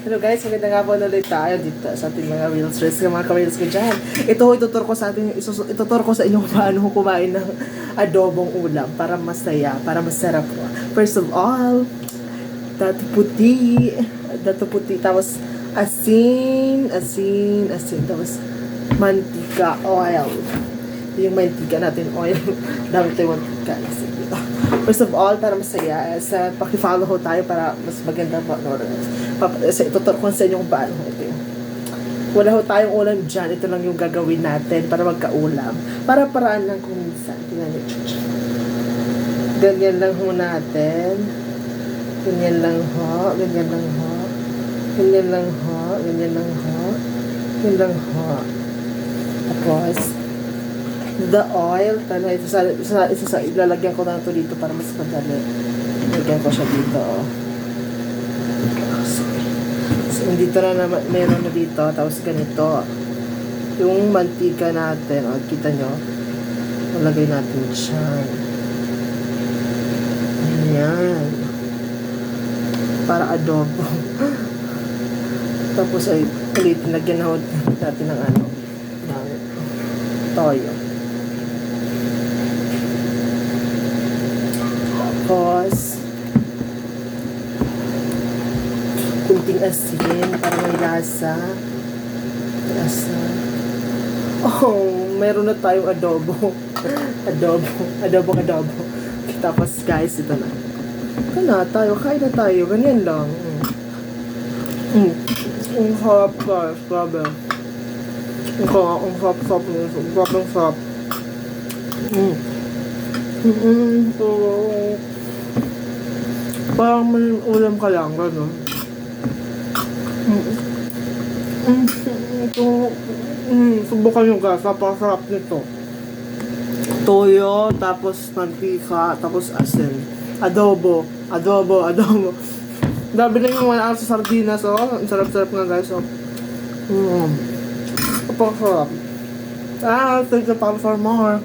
Hello guys, maganda nga po ulit tayo dito sa ating mga reels mga ka-reels ko dyan. Ito, ituturo ko sa inyo kung paano kumain ng adobong ulam para masaya, para masarap po. First of all, dato puti, tapos asin, tapos mantika, oil. Yung mantika natin, oil. Dami tayong mantika. First of all, para masaya, paki-follow ho tayo para mas maganda po. Ituturo ko sa inyo kung paano ito. Wala ho tayong ulam dyan. Ito lang yung gagawin natin para magka-ulam. Para paraan lang kung minsan. Tingnan nyo. Ganyan lang ho natin. Ganyan lang ho. Ganyan lang ho. Ganyan lang ho. Ganyan lang ho. Ganyan lang ho. Tapos, the oil, ilalagyan ko na ito dito para mas madali. Lagyan ko siya dito. So, dito na naman, meron na dito. Tapos ganito. Yung mantika natin, kita nyo, malagay natin dyan. Ayan. Para adobo. Tapos ay, ulitin, lagyan na natin ng ng toyo. Tapos, kunting asin para may lasa. Oh, meron na tayong adobo. adobo. Tapos guys, ito na. Kain na tayo. Ganyan lang. Ang harap guys, grabe. Ang sarap. So, parang may ulam ka lang, gano'n. Subukan nyo guys, napakasarap nito. Toyo, tapos mantika, tapos asin. Adobo. Dabi na yung wala sa sardinas, oh. Ang sarap-sarap nga guys, oh. Napakasarap. Thank you for more.